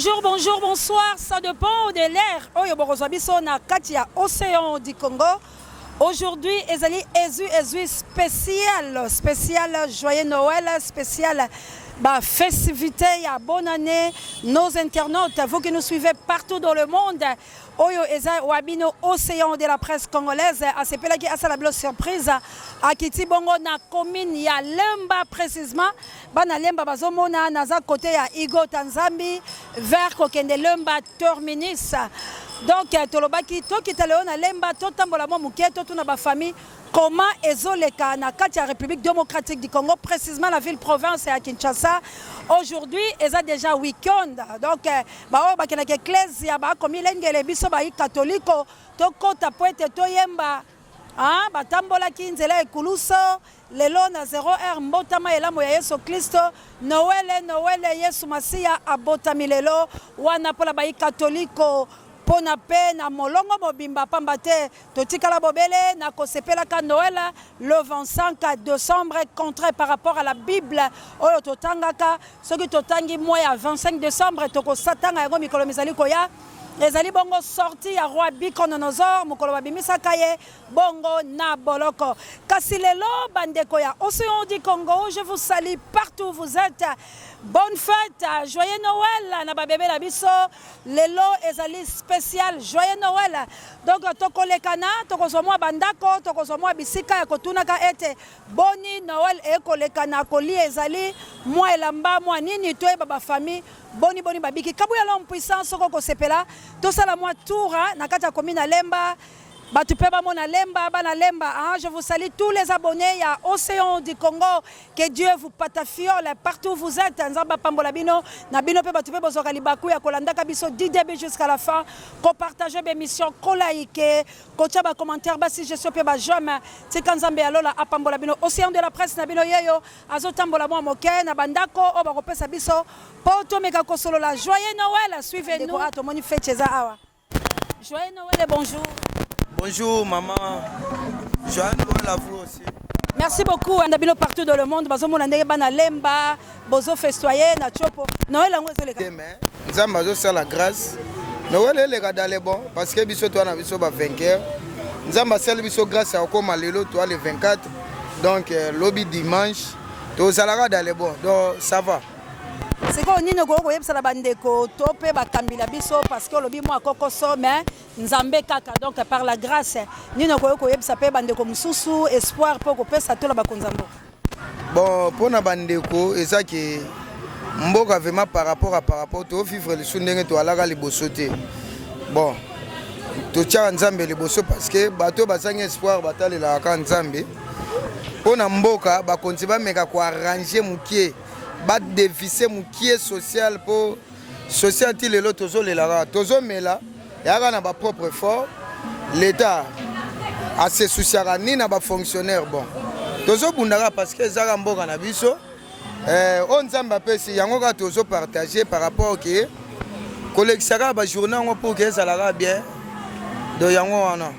Bonjour, bonjour, bonsoir, ça dépend de l'air. Oyo Borozabiso na Katia Océan du Congo. Aujourd'hui, Ezali Ezu spécial joyeux Noël, spécial festivité, bonne année. Nos internautes, vous qui nous suivez partout dans le monde, Oyo Eza Wabino Océan de la presse congolaise, à ce qui a la belle surprise, à Kiti Bongo na commune ya Lemba précisément, bana Lemba bazomona naza côté ya Igo Tanzambi vers Kokende Lemba terminus. Donc tolobaki tokitaleon na Lemba totambola mo muketo tuna ba famille comment ezoleka na kati ya République démocratique du Congo, précisément la ville province à Kinshasa. Aujourd'hui, ils ont déjà week-end. Donc, bakena ecclesia ba komi lengele biso ba catholique to kota poete to yemba. Ah, batambola ki nzela ekuluso lelo na 0h mbotama elamo ya Yesu Kristo. Noël Yesu Masia abotami lelo wana pola ba catholique. Pona pe na molongo mobimba pambate totikala bobele na kosepelaka Noël le 25 décembre contraire par rapport à la Bible oyo totangaka soki totangi mois ya 25 décembre toko satanga yango mikolo mizali koya ezali bongo sorti ya roi Bikononosor mokolo babimisaka ye bongo na boloko kasi lelo bandeko ya Océan du Congo, je vous salue partout où vous êtes. Bonne fête, joyeux Noël na babebe la biso lelo ezali spécial joyeux Noël. Donc tokolekana tokozomwa bandako tokozomwa bisika ya kotunaka ete boni Noël ekolekana koli ezali mwa elamba mwa nini to baba famille boni babiki kabuya l'homme puissant soko kosepela to sala mwa toura na kati ya commune Lemba. Je vous salue tous les abonnés à Océan du Congo. Que Dieu vous patafiole partout où vous êtes. Jusqu'à la fin. Qu'on partage mes missions, qu'on like, qu'on tient des commentaires. Si je suis pas jamais, c'est quand Zambé alola apambola bino. Océan de la presse na bino yeyo. Azotambola mo moke na bandako oba kopesa biso. Poto meka kosolo la joyeux Noël. Suivez-nous. Joyeux Noël et bonjour. Bonjour maman, Joanne Noël à vous aussi. Merci beaucoup, Andabino partout dans le monde. Bazo monandé bana lemba, bozo festoyer na chopo. Noël en wezo leka. Nous avons besoin de la grâce. Noël est le gars les bon parce que biso toi na biso ba vainqueur. Nous avons besoin biso grâce à comme lelo toi le 24. Donc lobby dimanche, to salara dans les bon. Donc ça va. C'est quoi nino go yebsa la bandeko topé bakambila biso parce que lobi mo akoko so mais nzambe kaka donc par la grâce nino go yebsa pe bandeko mususu espoir pour ko pesa to la bakonzambo. Bon pour na bandeko eza que mboka vraiment par rapport to vivre le sundenge to alaka libosote. Bon to tia nzambe liboso parce que bato bazangi espoir batale la ka nzambe. Pour na mboka ba kontiba meka ko arranger mukie bat déficit mukie social pour social ti lelo tozo lela tozo mela yaka na ba propre effort l'état a se souciera ni na ba fonctionnaire bon tozo bundaka parce que zaka mboka na biso on nzamba pesi yango ka tozo partager par rapport que kolekisaka ba journée ngo pour que ça la bien do yango wana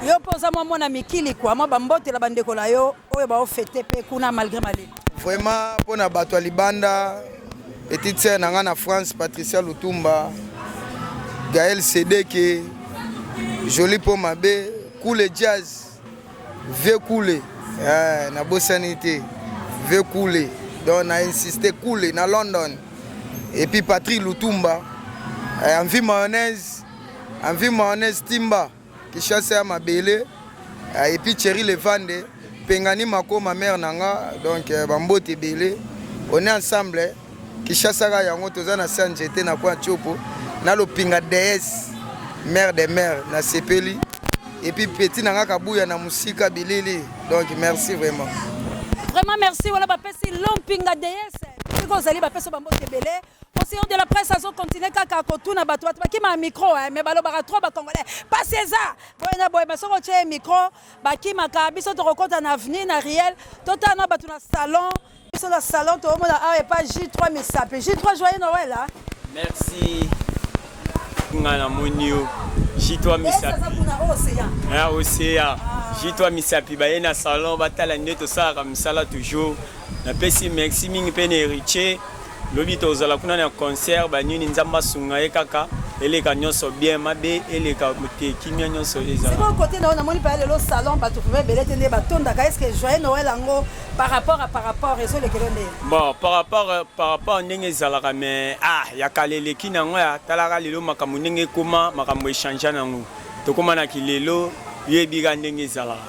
yo poza mwa na mikili kwa ma bambote la bandeko la yo oyo ba ofete pe kuna malgré mali. Vraiment, pour na bato libanda, petite sœur nanga na France, Patricia Lutumba, Gaël Sedeke, joli pour ma bé, cool jazz, vieux coulé, na bossanité, vieux coulé, donc on a insisté coulé na London, et puis Patrick Lutumba, envie mayonnaise Timba, qui chassait à ma belle, et puis Thierry Levande. Pengani Mako, ma mère nanga, donc Bambote Belé, on est ensemble, qui chassera yango tozana sanjete na kwa chopo, na lo pinga DS, mère des mères, na sepeli, et puis petit nanga kabuya na musika bilili, donc merci vraiment. Vraiment merci, voilà ba pesi lompinga DS, c'est quoi zali ba peso Bambote Belé. Océan de la presse a continué kaka kotuna bato qui m'a micro mais balo bara trop ba congolais passez ça boyna boy ba soko che micro ba ki maka biso to rekota na avenir na réel tota na bato na salon biso na salon to mona a pas J3 misapi J3 joyeux Noël là. Merci ngana monio J3 misapi ah Océan J3 misapi ba na salon batala neto ça comme ça là toujours na pesi merci mingi pene héritier lobi tozala kuna na concert banini nzamba sunga ye kaka eleka nyonso bien mabe eleka muté kimia nyonso ezala. C'est bon côté na moni pa le salon ba to pouvez belete ne ba tonda ka est-ce que joyeux Noël ango par rapport réseau le kelonde. Bon par rapport ndenge ezalaka mais ya kalele kinango ya talaka lelo makambo ndenge koma makambo échange nango to koma na kilelo yebiga ndenge ezalaka.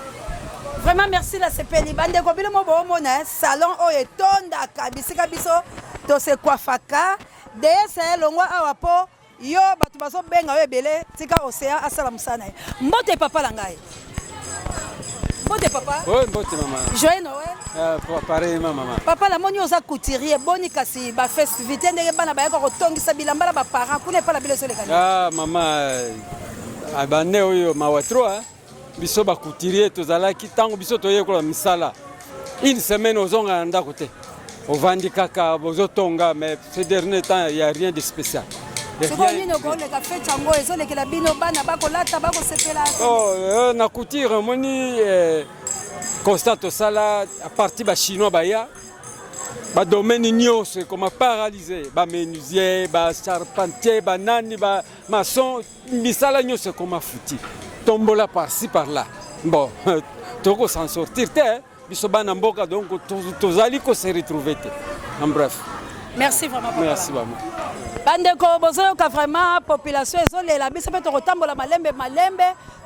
Vraiment merci la sepeli bande ko bilo mo bo mona salon o etonda ka bisika biso to se coiffaka de c'est longwa awa po yo batu baso benga we belé tika océan asala musana mbote papa la ngai mbote papa oui mbote maman joyeux Noël pareil maman papa la moni oza couturier boni kasi ba festivité ndenge bana ba yako tongisa bilamba ba parents kuna pa la bile so le kana maman abane oyo mawatro biso ba couturier tozalaki tango biso toyekola misala une semaine ozonga ndako te ovandi kaka bozotonga mais ces derniers temps il y a rien de spécial. Oh, na couture moni constate sala à partir ba chinois baya ba domaine nyos comme paralysé ba menuisier ba charpentier ba nani ba maçon misala nyos comme fouti tombola par-ci par-là bon toko s'en sortir te biso bana mboka donc tozali ko se retrouver te en bref. Merci vraiment papa. Merci maman. Bandeko bozoyoka vraiment population ezolela biso pe tokotambola malembe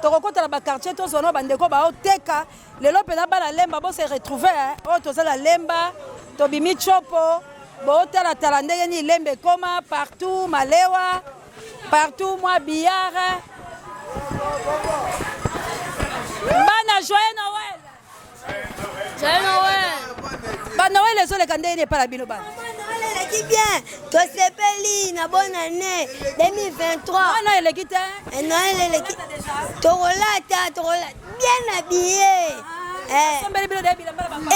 tokokota na ba quartier tozono bandeko ba oteka lelo pe na bana lemba bo se retrouver o tozala lemba tobimi chopo bo tala tala ndenge ni lembe koma partout malewa partout moi billard bana joyeux Noël joyeux Noël ba Noël ezoleka ndenge pas la bino bana qui bien, toi c'est Peli, na bonne année 2023. Non, elle est quitte. Non, elle est quitte. Torolata, bien habillé.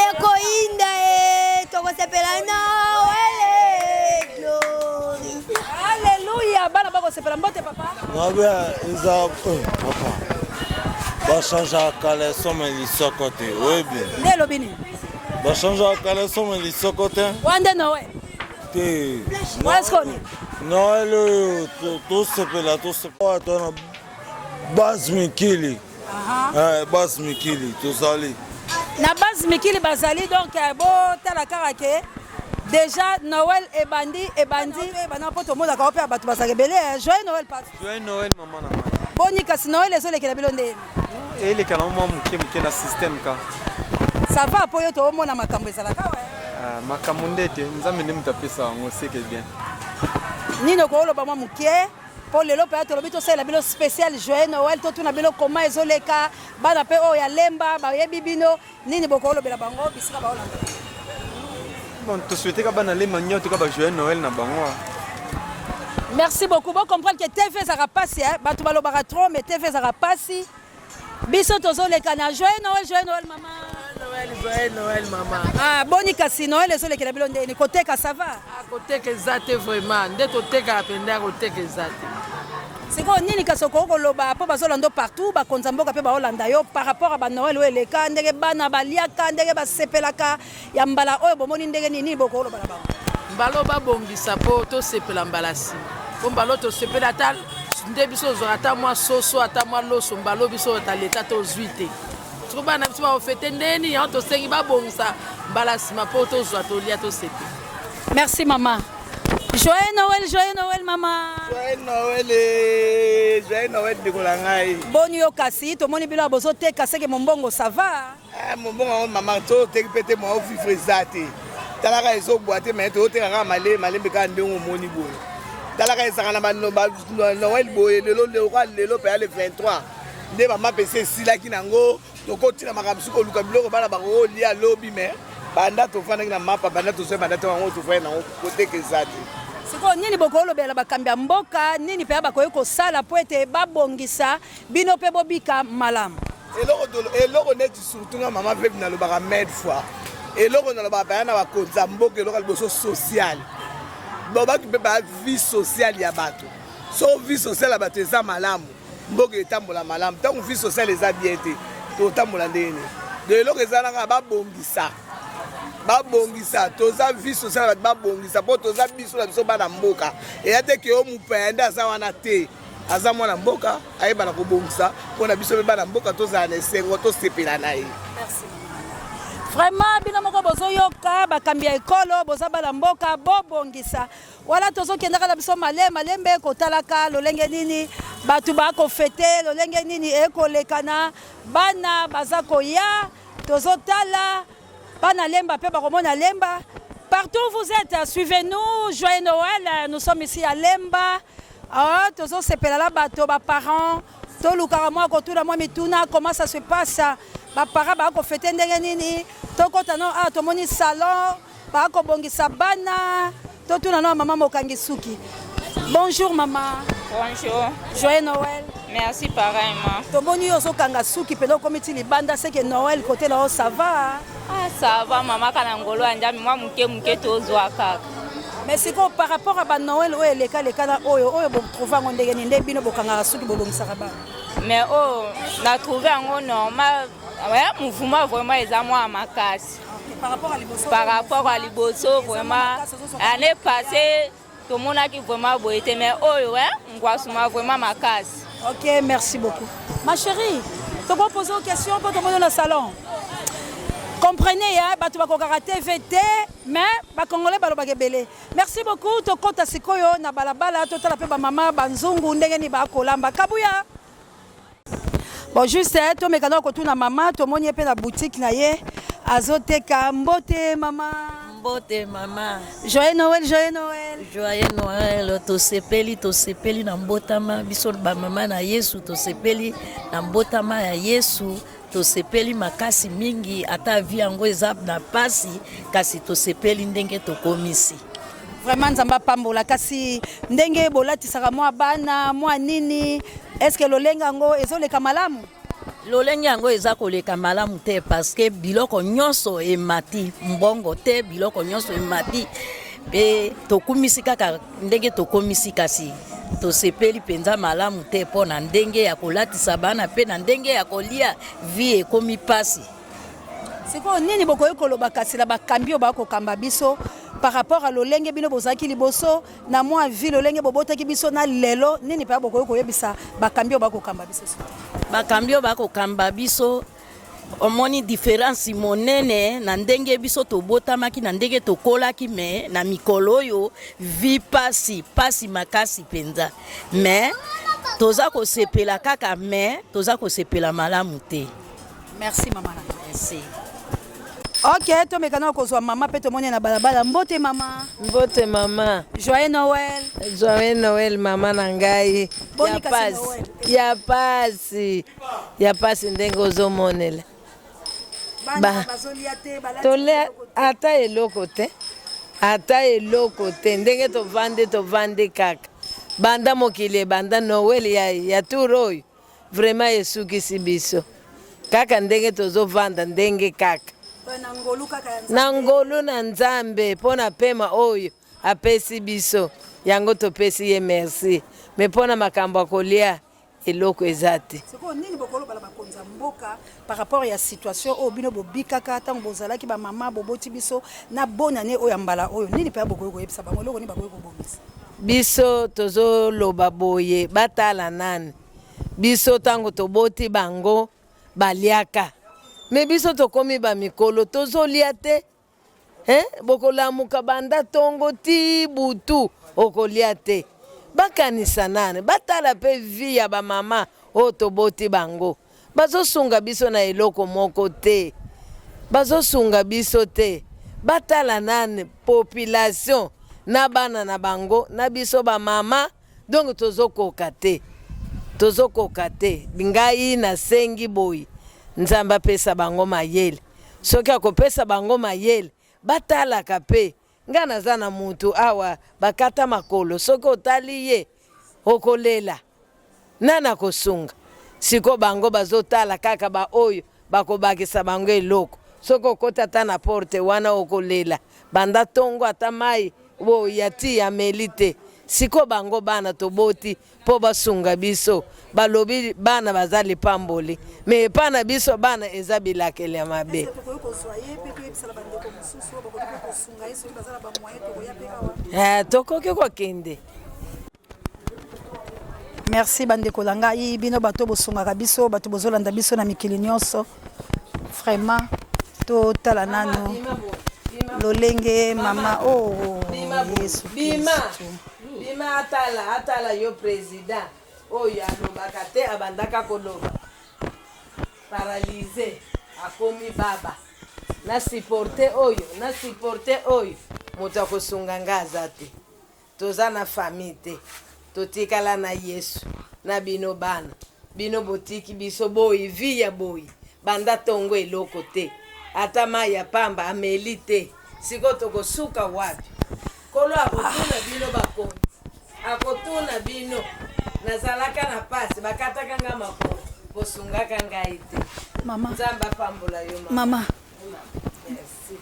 Eko Inda, toi c'est Pela, Noël, glory. Alléluia, bana bako c'est Pela, mbote papa. Non bien, ils ont papa. Va changer à caleçon mais ils sont côté. Oui bien. Né lobini. Va changer à caleçon mais ils sont côté. Wande Noël. Noël, tout se peut là, tout se peut. Bas Mikili. Bas Mikili, tout ça. Na base Mikili Bazali, donc, bon, tala karake. Déjà, Noël et bandi, maintenant, pour tout le monde, à Karopé, à Batou Basagabélé, joyeux Noël, pas. Joyeux Noël, maman. Boni, kasi Noël, les autres, les Kilabélondé. Et les canons, qui est le système. Ça va, pour tout le monde, à Makambo, ça la ouais. Makamundete, nous avons mis tapé ça, on sait que bien. Nino Kolo Bama Mouké, pour le lopé, tu l'habito, c'est la bilo spéciale joyeux Noël, tout na bilo comment ezoleka, bana pe o ya lemba, ba ye bibino, nini bokolo bela bango, bisika ba olanda. Bon, tu souhaitais que bana le magnon, tu ka joyeux Noël na bango. Merci beaucoup. Bon comprendre que TV ça rapassi hein, ba tu balo bara trop mais TV ça rapassi. Biso tozoleka na joyeux Noël maman. Joyeux Noël, maman. Ah, boni kasi Noël, les autres qui la bilonde, ni côté ka ça va. À côté que ça vraiment, dès côté ka penda côté que ça. C'est quoi nini kasoko ko loba po bazolando partout ba konzamboka pe ba Holanda yo par rapport à ba Noël o eleka ndenge bana baliaka ndenge ba sepelaka ya mbala oyo bomoni ndenge nini boko loba ba. Mbalo ba bongisa po to sepela mbalasi. Po mbalo to sepela tal nde biso zo ata moi soso ata moi loso mbalo biso ta leta to zuite. Trouba na biso ba fete ndeni on to sengi ba bongisa mbalasi ma po to zo to lia to sepe. Merci maman. Joyeux Noël maman. Joyeux Noël de Kolangai. Bon yo kasi to moni bilo bozo te kaseke mombongo ça va. Mombongo maman to te pété moi vivre zate. Talaka ezo boite mais to te kaka malembe ka ndongo moni boye. Talaka esaka na Noël boye lelo pe le 23. Nde mama pese sila kinango to kotina makamsu ko luka biloko bana ba ko lia lobby mais banda to fana na mapa banda to se banda to ngo to fana na côté que zate. Siko nini bokolo bela bakambia mboka nini pe bakoye ko sala po ete babongisa bino pe bobika malamu. Eloko neti surtout na mama pe na lobaka med fois. Eloko na lobaka na ba konza mboka eloko liboso social. Boba ki pe ba vie sociale ya bato. So vie sociale ya bato eza malamu. Mboka etambola malamu. Tant vie sociale eza bien te. To tambola ndene. De eloko eza na ba bongisa. babongisa toza vie sociale babongisa po toza biso na biso bana mboka eya te ke o mupenda aza wana te aza mwana mboka ayebana kobongisa mpona biso mpe bana mboka tozala na esengo tosepela na ye. Vraiment bino moko bozoyoka bakambi ya ekolo boza bana mboka bobongisa wala tozokendaka na biso malembe kotalaka lolenge nini bato bakofete lolenge nini ekolekana bana baza koya tozotala bana lemba pe bakomona lemba partout où vous êtes suivez-nous. Joyeux Noël, nous sommes ici à Lemba. Tozosepela la bato ba parents tolukaka mwa kotuna mwa mituna comment ça se passe ba parents bakofete ndenge nini tokota no tomoni salon bakobongisa bana totuna no mama mokangi suki. Bonjour maman. Bonjour. Joyeux Noël. Merci pareillement. Tomoni ozo kanga suki pelo komiti libanda c'est que Noël côté là ça va. Ah ça va maman kana ngolo andami mwa muke tozwa kaka. Mais c'est quoi par rapport à Noël oyo les cas oyo bo trouver ngo ndenge ni ndebino bokanga suki bobongisaka ba. Mais oh na trouvé ngo normal. Ouais, mouvement vraiment eza mwa makasi. Par rapport à Liboso vraiment année passée tout le monde a vraiment beau été mais oh ouais on voit souvent vraiment ma casse. OK, merci beaucoup. Ma chérie, tu peux poser une question pour te dans le salon. Comprenez hein, bato bakokaka TVT mais ba congolais baloba gebele. Merci beaucoup to kota sikoyo na balabala to tala pe ba mama banzungu ndenge ni ba kolamba kabuya. Bon juste to mekana ko tuna mama to moni pe na boutique na ye azoteka mbote mama. Mbote mama. Joyeux Noël, joyeux Noël. Joyeux Noël, to sepeli na mbotama biso ba mama na Yesu to sepeli na mbotama ya Yesu to sepeli makasi mingi ata vi yango eza na pasi kasi to sepeli ndenge to komisi. Vraiment nzamba pambola kasi ndenge bolatisaka mwa bana mwa nini est-ce que lolenga ngo ezoleka malamu? Lolenge yango eza koleka malamu te parce que biloko nyonso emati mbongo te biloko nyonso emati pe tokumisi kaka ndenge tokomisi kasi tosepeli penza malamu te pona ndenge ya kolatisa bana pe na ndenge ya kolia vie ekomi pasi. Siko nini bokoyo koloba kasi la bakambio bakokamba biso par rapport à lolenge bino bozaki liboso na mwa vie lolenge bobotaki biso na lelo nini pa bokoyo koyebisa bakambio bakokamba biso? Bakambio bakokamba biso omoni différence monene na ndenge biso tobotamaki na ndenge tokolaki me na mikolo oyo vi pasi makasi penza mais toza kosepela kaka mais toza kosepela malamu te. Merci maman. Merci. OK, to mekana kozwa mama pe to moni na balabala mbote mama. Mbote mama. Joyeux Noël. Joyeux Noël mama na ngai. Ya pasi ndenge ozomonela. Ba tole ata eloko te ndenge tovande kaka banda mokili banda Noël ya turoyo vraiment esukisi biso kaka ndenge tozovanda ndenge kaka na ngolu na nzambe mpona pema oyo apesi biso yango topesi ye merci me mpona makambo ya kolia eloko eza te. Siko nini bokolo bala bakonza mboka par rapport ya situation oyo bino bobikaka ntango bozalaki ba mama boboti biso na bonne année oyo mbala oyo nini pe bokoyo koyebisa bango eloko nini bakoyo kobongisa biso tozoloba boye batala nani biso ntango toboti bango baliaka me biso tokomi bamikolo tozolia te bokolamuka banda tongo ti butu okolia te bakanisa nane batala pe vi ya ba mama o toboti bango bazosunga biso na eloko moko te bazosunga biso te batala nane population na bana na bango na biso ba mama donc tozokoka te bingai na sengi boy nzamba pesa bango mayele soki akopesa bango mayele batala kape nga naza na mutu awa bakata makolo soki otali ye okolela nana kosunga siko bango bazotala kaka ba oyo bakobakisa bango eloko soki okota ata na porte wana okolela banda tongo ata mai bo yati ya melite siko bango bana toboti po basunga biso balobi bana baza lipamboli me pana biso bana eza bilakeli ya mabe. Tokoki kokende. Merci bandeko na ngai bino bato bosungaka biso bato bozolanda biso na mikili nyonso vraiment totala nano lolenge mama Yesu bima atala yo président oyo alobaka te abandaka koloba paralysé akomi baba na supporte oyo moto akosunga nga aza te toza na famille te totikala na Yesu na bino bana bino botiki biso boyi via boyi banda tongo eloko te ata mai ya pamba ameli te siko tokosuka wapi kolo akotuna bino bakonzi akotuna bino nazalaka na pasi bakataka nga makolo bosungaka ngai te mama nzambe apambola yo mama merci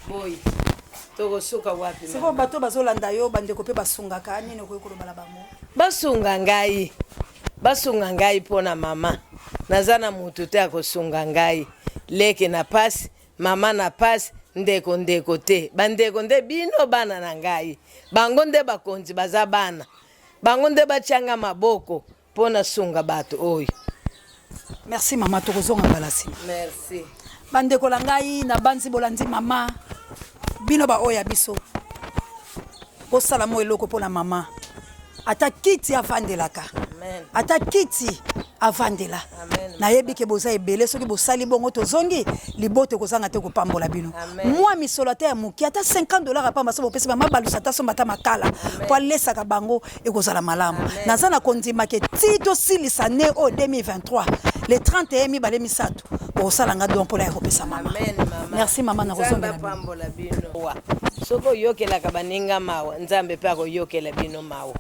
boyi tokosuka wapi siko bato bazolanda yo bandeko pe basungaka nini okoki kolobala bango basunga ngai mpona mama naza na moto te akosunga ngai leke na pasi mama na pasi ndeko te bandeko nde bino bana na ngai bango nde bakonzi baza bana bango nde batianga maboko mpona sunga bato oyo. Merci mama tokozonga balasi. Merci bandeko la ngai na banzi bolandi mama bino ba oya biso kosala mo eloko mpona mama ata kiti avandelaka ata kiti avandela nayebi ke boza ebele soki bosali bongo tozongi libote kozanga te kopambola bino mwa misolo te ya moki ata $50 apamba so bopesi mama balusa ata so mata makala po alesaka bango ekozala malamu naza na kondima ke ti tosilisa ne o 2023 le 31 mibale misato bosalanga don mpola ya kopesa mama. Merci mama na kozongela pambola bino soko oyokelaka baninga mawa nzambe mpe akoyokela bino mawa.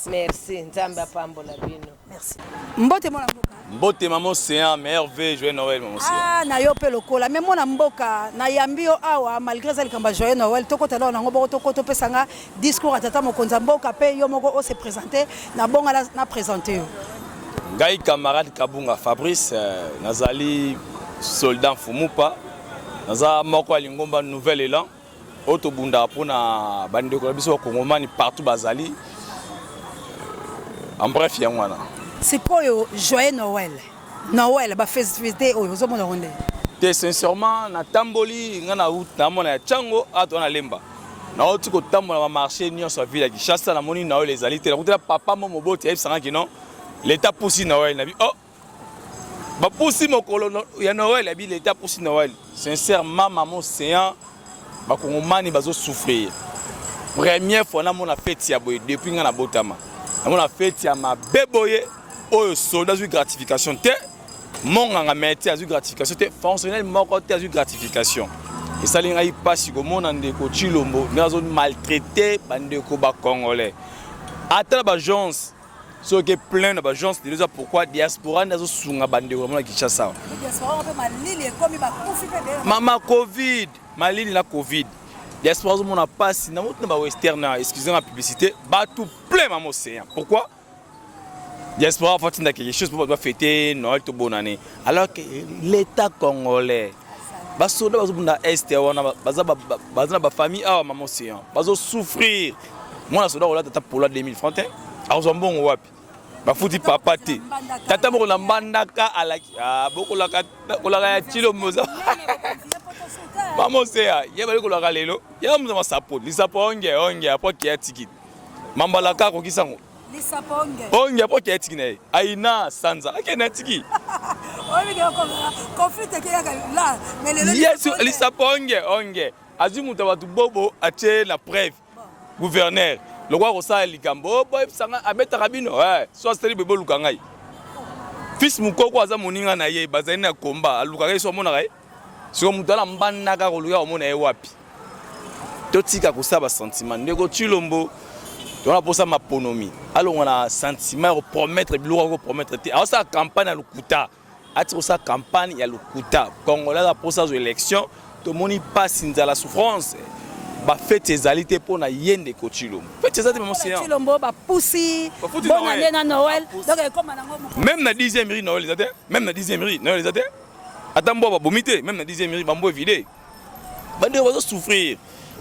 Merci nzambe apambola bino. Merci mbote mona mboka mbote mama Océan merveille joyeux Noël mama Océan na yo pe lokola mais mona mboka na yambi yo awa malgré ça likamba joyeux Noël tokota na ngo boko tokota pesanga discours atata mokonza mboka pe yo moko o se présenter na bonga na présenter yo ngai camarade Kabunga Fabrice nazali soldat Fumupa naza moko alingomba nouvel élan otobunda pona bandeko biso kongomani partout bazali en bref yangwana sikoyo joyeux Noël ba festivité oyo ozomona ronde te sincèrement na tamboli ngana na mona ya chango ato na lemba na oti ko tambola ba marché nyonso ya ville ya Kinshasa na moni na les ali te na kutela papa mo moboti ya sanga kino l'état poussi Noël na bi oh ba poussi mokolo ya Noël ya bi l'état poussi Noël sincèrement maman Océan ba kongomani bazo souffrir première fois na mona fête ya boy depuis ngana botama na mona fête ya mabeboye oyo soldat zu gratification te monganga mete azu gratification te fonctionnel moko te azu gratification et ça linga ipasi ko mona ndeko Chilombo ngazo maltraité bandeko ba congolais ata ba gens so que plein de ba gens déjà pourquoi diaspora ndazo sunga bandeko mona Kinshasa diaspora pe malili ekomi ba kufi pe mama covid malili na covid diaspora zo mona pasi na moto ba western excusez ma publicité ba tout plein mama Océan pourquoi diaspora faut quelque chose pour fêter Noël tout bonne année alors que l'état congolais basoda bazobunda est wana bazana ba famille ah maman Océan bazo souffrir moi soda ola tata pola 2000 francs azo mbongo wapi bafuti papa te tata boko na mbandaka ala boko la ya Chilombo maman Océan yeba ko la lelo ya mza masapo lisapo onge apo kia ticket mambalaka ko kisango onge apo kia ticket na aina sanza akena ticket yes lisapo onge azimuta watu bobo ache na preuve gouverneur le roi Rosa likambo boy sanga abeta kabino so steli bebo lukangai fils mukoko aza moninga na ye bazali na komba alukaka so mona kai so mutala mbandaka ko luka omona ye wapi totika kusaba sentiment ndeko Chilombo on a posé ma ponomi alors on a sentiment promettre biloko promettre te alors ça campagne à lukuta ati sa campagne ya lukuta congolais a posé aux élections tout monde passe dans la souffrance ba fête ezali te pona yende ko Chilombo. Fête ezali maman c'est Chilombo ba poussi bonne année na Noël. Donc comme nango même na 10e riz Noël ezate, même na 10e riz Noël ezate. Atambo ba bomité, même na 10e riz bambo vidé. Bande va souffrir.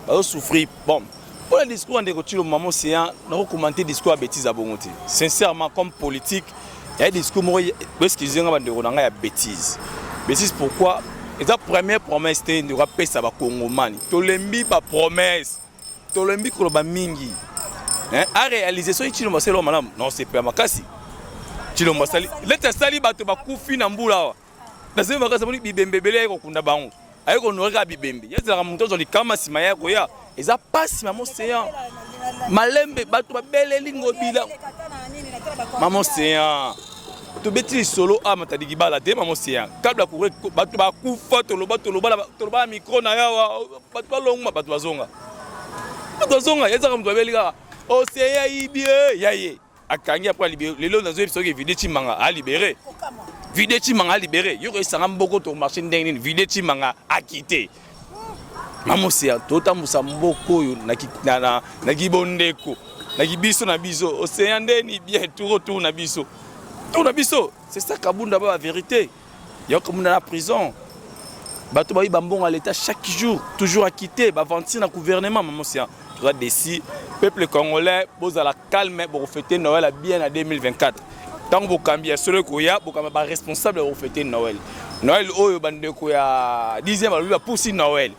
Va souffrir. Bon. Pour le discours de Chilombo maman c'est na commenter discours à bêtise à bongoté. Sincèrement comme politique, il y a des discours parce qu'ils ont bande ronanga ya bêtise. Bêtise pourquoi? Et la première promesse c'était de rappeler ça va Congomani. Tolembi ba promesse. Tolembi ko ba mingi. Hein a réaliser so Chilombo c'est l'homme madame. Non c'est pas makasi. Chilombo sali. Leta sali bato ba kufi na mbula. Na sema makasi boni bibembe bele ko kunda bango. Ayeko noreka bibembe. Yezala muntu zo likama sima yako ya. Eza pasi maman séant. Malembe bato ba bele lingo bila. Maman séant. To beti solo amata digibala te maman séant. Kabla ko bato ba kufa to loba micro na yawa bato ba longa bato bazonga. Bato bazonga yezala muntu belika. O séant ibie yaye. Akangi après libérer. Lelo na zo episode vidéo chimanga a libérer. Vidéo chimanga a libérer. Yo ko sanga mboko to marché ndenge vidéo chimanga a quitté. Maman séant tota musa mboko yo na kibondeko. Na kibiso na biso océan ndeni bien tout retour na biso. Tout na biso, c'est ça Kabunda ba la vérité. Il y a comme dans la prison. Bato ba bambon à l'état chaque jour, toujours acquitté, ba ventir dans gouvernement maman séant. Tu vas décider peuple congolais pose à la calme pour fêter Noël bien en 2024. Tant que cambia seul koya pour ba responsable pour fêter Noël. Noël oyo bande koya 10e ba pousser Noël.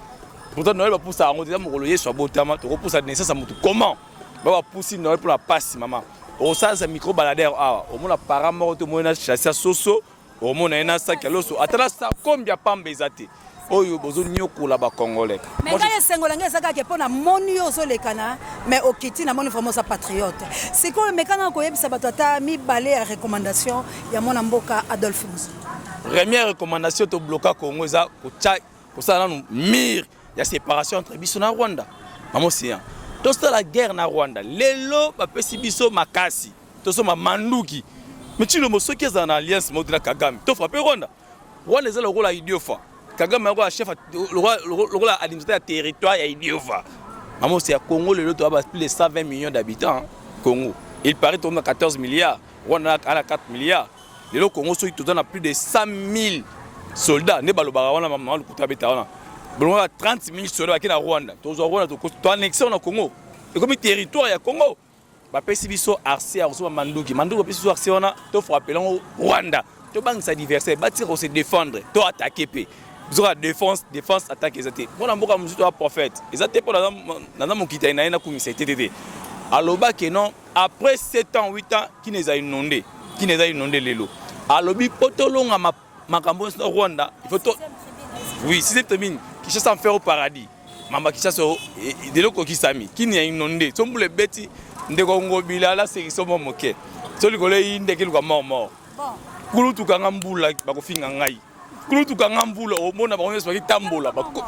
Pourtant Noël va pousser à on dit mokoloye soit botama, to pousser à naissance à mutu. Comment? Ba pousser Noël pour la passe maman. Au sens de micro baladeur au moins parent mort au moins chasse soso au moins un sac à l'osso atala ça combien pambezate oyo bozo nyoko la ba congolais mais quand il sengolanga saka ke pona moni ozo lekana mais okiti na moni vraiment sa patriote c'est quoi mais quand on yebisa bato ata mi balé à recommandation ya mona mboka Adolphe Musa première recommandation to bloquer Congo za ko tcha ko ça na mire ya séparation entre biso na Rwanda maman c'est tout la guerre na Rwanda lelo ba pesi biso makasi to so ma manduki mais Chilombo soki za na alliance modela Kagame to frappé Rwanda Rwanda ezala ko la idiofa Kagame ko chef le rôle administrateur territoire ya idiofa maman c'est à Congo lelo to ba plus de 120 millions d'habitants Congo il paraît qu'on a 14 milliards Rwanda a 4 milliards lelo Congo soki to na plus de 100 000 soldats ne balobara wana maman le kutabeta wana bon 30 000 soldats qui na Rwanda to Rwanda to annexion na Congo et comme territoire ya Congo ba pesi biso arcé a reçoit manduki pesi arcé wana to frapper Rwanda to bang sa adversaire ba tire se défendre to attaquer pe zora défense attaque ezate bona mboka musu to prophète ezate pour na mokita na kumisa TTT aloba que non après 7 ans 8 ans qui les a inondé lelo alobi potolonga makambo na Rwanda il faut to oui si c'est terminé qui cherche à faire au paradis mama qui cherche de loko qui sami qui n'y a inondé sombre les bêtis ndeko ngobila la c'est somo moke soli kole inde ki mort bon kulu tukanga mbula ba ko finga ngai kulu tukanga mbula o mona ba onyeso ki tambola ba ko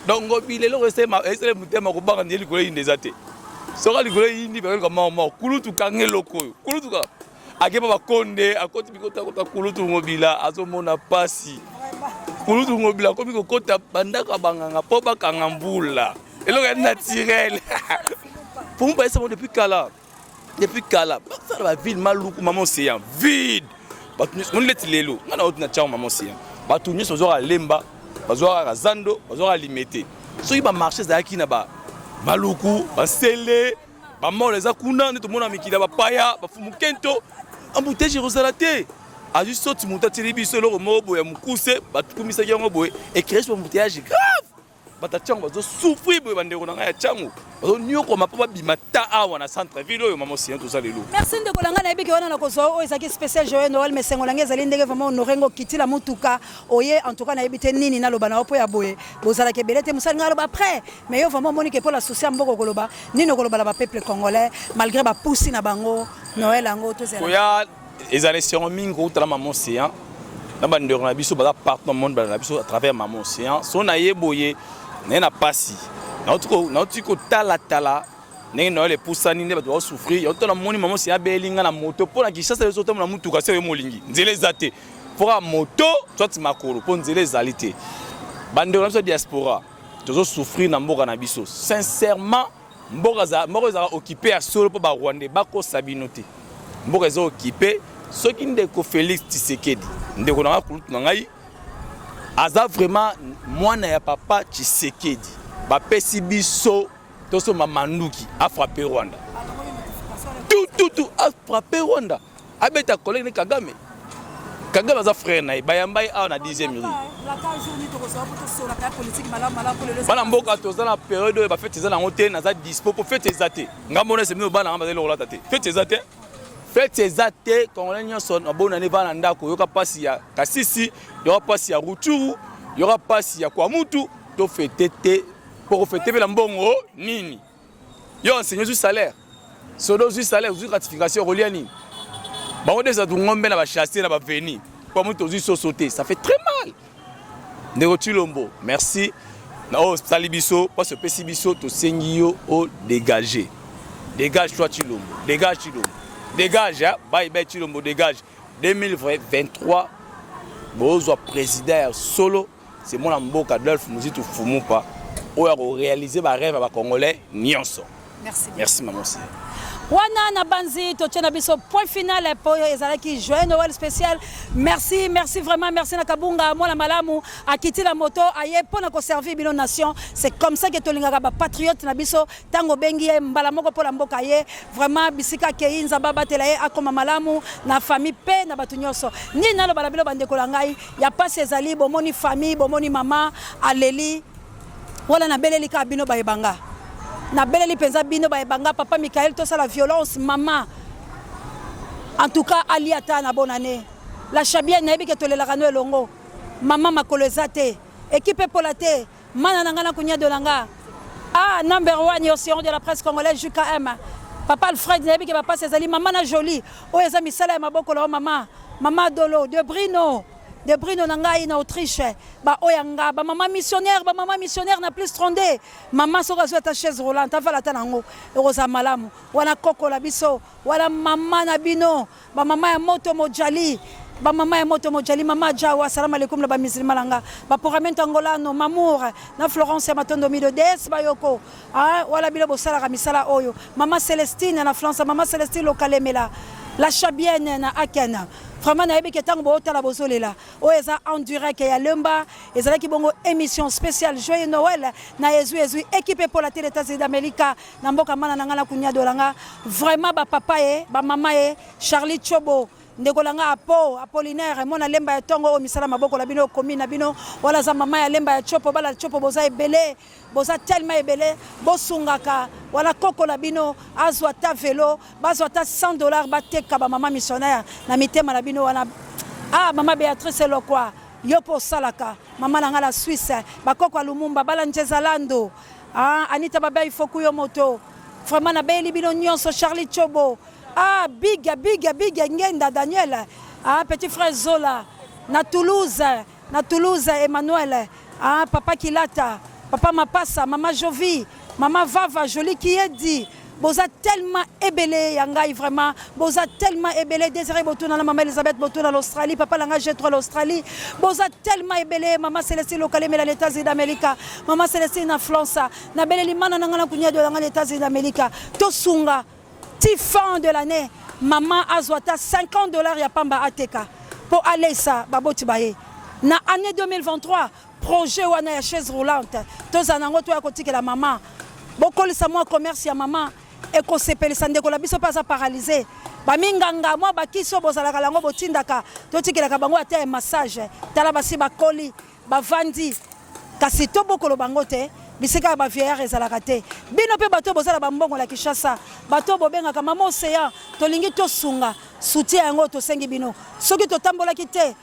donc ngobile lo reste ma ese mutema ko banga ndeli kole inde zate soka li kole indi ba ko mort kulu tukanga loko kulu tuka akeba ba konde akoti bikota kota kulu tu ngobila azomona pasi kulutu ngobila komi kokota bandaka banganga po bakanga mbula eloko naturel pour moi c'est depuis kala ça la ville maluku maman c'est vide on let lelo ngana otina tchao maman c'est batu nyeso zora lemba bazora zando bazora limité so iba marché za kina ba maluku ba sele ba mole za kuna nito mona mikila ba paya ba fumukento embouteille Jérusalem a juste sorti mon télé solo au mobo ya mukuse batukumisa yango boye et créer ce embouteillage grave batachango bazo souffrir boye bandeko na ya chango bazo nyoko mapapa bimata awa na centre ville oyo mama sien tout ça lelo merci ndeko langa na ebiki wana na kozo o ezaki spécial joyeux Noël mais sengo langa ezali ndenge vraiment norengo kitila mutuka oye en tout cas na ebite nini na loba na opo ya boye bozala ke belete musali ngalo ba après mais yo vraiment monique pour la société mboko koloba nino koloba la peuple congolais malgré ba poussi na bango Noël ango to zela ezali sur mingo utala maman séant na bandeko na biso baza partout dans le monde na biso à travers maman séant so na yeboye na pasi na otiko tala ndenge Noël epusani nde bato basouffrir yo tona moni maman séant belinga na moto pour na kishasa yo soto na mutuka se yo molingi nzele zate pour moto soit makolo pour nzele ezali te bandeko na biso diaspora tozo souffrir na mboka na biso sincèrement mboka za occupé à solo po ba Rwandais bako sabinoté mboka eza occupé soki ndeko Félix Tshisekedi ndeko na kulutu na ngai aza vraiment mwana ya papa Tshisekedi ba pesi biso toso mamanduki a frappé Rwanda tout a frappé Rwanda abeta collègue ne Kagame aza frère na bayambai a na 10e minute bana mboka toza na période ba fête eza na ngote na za dispo pour fête ezate ngamona se mino bana ngamba lokola tate fête ezate congolais nyonso na bona ne bana ndako yoka pasi ya Kasisi yoka pasi ya Rutshuru yoka pasi ya Kwamutu to fêter pour fêter la mbongo nini yo enseigne du salaire sodo du salaire du gratification relié nini bango des ngombe na ba chasser na ba venir pour mutu du sauter ça fait très mal ndeko Chilombo merci na hospital biso parce que pesi biso to sengi yo o dégager dégage toi Chilombo dégage hein bye Chilombo dégage 2023 bozwa président solo c'est mon mboka Adolphe nous tout fumu pas ou à réaliser ma rêve à Congolais nyonso. Merci maman. Wana na banzi to tchena biso point final pour ezalaki joyeux Noël spécial. Merci vraiment merci na kabunga mwana malamu akiti la moto aye pona ko servir bino nation. C'est comme ça que tolingaka ba patriote na biso tango bengi mbala moko pola mboka ye vraiment bisika keinza baba telaye akoma malamu na famille pe na batu nyonso. Ni nalo bala bilo bande kolangai ya passe ezali bomoni famille bomoni mama aleli wala na beleli ka bino bayebanga. Na beleli penza bino bayebanga papa Michael to la violence maman. En tout cas aliata na bonne année. La chabia na ebike tolela kano elongo. Maman makolezate. Équipe polate. Mana nangana kunya de langa. Ah number 1 océan de la presse congolaise JKM. Papa Alfred na ebike papa Cezali maman na jolie. O eza misala ya maboko la maman. Maman Dolo de Brino nangai na Autriche ba oyanga ba maman missionnaire na plus trondé maman soka zo ta chaise roulante avala ta nango eroza malamu wana koko la biso wala maman na bino ba maman ya moto mojali mama Jawa salam alaikum la ba musulman langa ba programme angolano mamour na Florence ya matondo mido des bayoko ah wala bilo bosala ka misala oyo maman Célestine na France maman Célestine lokalemela la chabienne na Akena vraiment na yebeke tango botala bozolela o eza en direct ya Lemba ezalaki bongo émission spéciale joyeux Noël na Yezu équipe pour la télé États-Unis d'Amérique na mboka mana na ngana kunya dolanga vraiment ba papa ba mama Charlie Chobo ndekolanga Apollinaire mona lemba ya tongo o misala maboko la bino komi na bino wala za mama ya lemba ya chopo bala chopo boza ebele boza tellement ebele bosungaka wala koko la bino azwa ta vélo bazwa ta $100 bateka ba mama missionnaire na mitema la bino wana ah mama Béatrice Lokwa yopo salaka mama nanga la Suisse bakoko ya Lumumba bala Njezalando ah Anita baba ifoku yo moto vraiment na beli bino nyonso Charlie Chobo ah big ngenda Daniel ah petit frère Zola na Toulouse Emmanuel ah papa Kilata papa Mapassa mama Jovi mama Vava Jolie qui est dit boza tellement ébélé yangai vraiment boza tellement ébélé Désiré Botuna la maman Elisabeth Botuna l'Australie papa langa G3 l'Australie boza tellement ébélé maman Célestine Lokaleme la États-Unis d'Amérique maman Célestine na France na beleli mana ngana kunya de la États-Unis d'Amérique to sunga Tifan de l'année, maman azwata $50 ya pamba ateka pour aller ça baboti baye. Na année 2023, projet wana ya chaise roulante. Toza nango to ya kotike la maman. Bokolisa moi commerce ya maman et ko sepelisa ndeko la biso pas paralysé. Ba minganga moi ba kiso bozala kalango botindaka. To tikela ka bango ata massage. Tala basi bakoli, ba vandi. Kasi to bokolo bango te. Bisika ba vieillard ezalaka te bino pe bato bozala ba mbongo la Kinshasa bato bobenga ka mama océan tolingi to sunga soutien yango to sengi bino soki to tambola ki te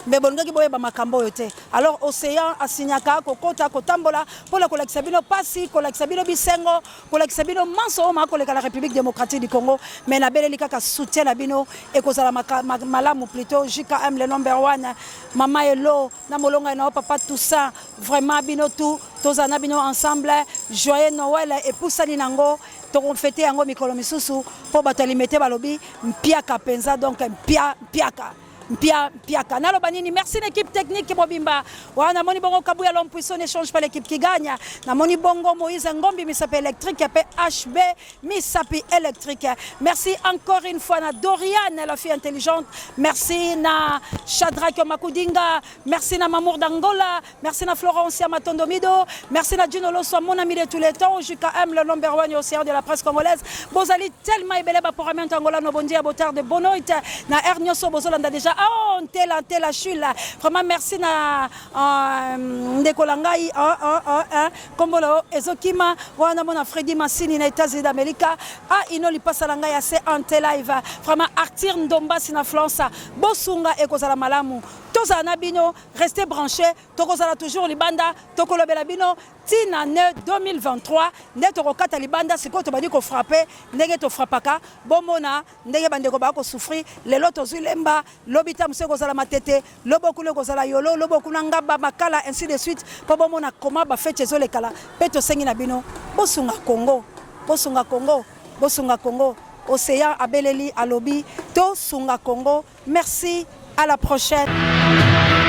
mbebongaki boyeba makambo yo te alors océan asinyaka kokota kotambola pola kolakisa bino pasi kolakisa bino bisengo kolakisa bino manso o makoleka la République démocratique du Congo mais na beleli kaka soutien na bino e kozala malamu plutôt JKM le number 1 mama elo na molonga na papa tout ça vraiment bino tout tozana bino ensemble joyeux Noël et poussani nango to fêter yango mikolo misusu po batalimete balobi mpiaka penza donc mpiaka Pia Kanalo Banini. Merci l'équipe technique qui Bobimba. Wana moni bongo Kabuya l'homme puissant n'échange pas l'équipe qui gagne. Na moni bongo Moïse Ngombi Misapi électrique HB Misapi électrique. Merci encore une fois na Doriane la fille intelligente. Merci na Shadrach Makudinga. Merci na Mamour d'Angola. Merci na Florence Matondomido. Merci na Juno Loso mon ami de tous les temps. JKM le number 1 océan de la presse congolaise. Bozali tellement ébélé pour amener Angola no bondi à botar de bonoit. Na Ernioso Bozolanda déjà. Oh tela chula. Vraiment merci na Ndekolangai Kombolo Ezokima. Wana mona Freddy Massini na États-Unis d'Amérique. Ah inoli passe la ngai assez ante live. Vraiment Arthur Ndomba sina Florence. Bosunga et Kozala Malamu. Toza Nabino, restez branchés. Tokozala toujours Libanda. Tokolo Belabino. Tina ne 2023. Netoro Kata Libanda. C'est quoi tu m'as dit qu'on frappait. Nege to frappaka. Bomona. Nege bandeko bako souffrir. Les lotos Zulemba. Lobita Mse Kozala Matete. Lobokule Kozala Yolo. Lobokuna Ngaba Makala. Ainsi de suite. Pomona Koma Bafet Chezo Lekala. Peto Sengi Nabino. Bosunga Congo. Bosunga Congo. Bosunga Congo. Océan Abeleli Alobi. To Sunga Congo. Merci. À la prochaine.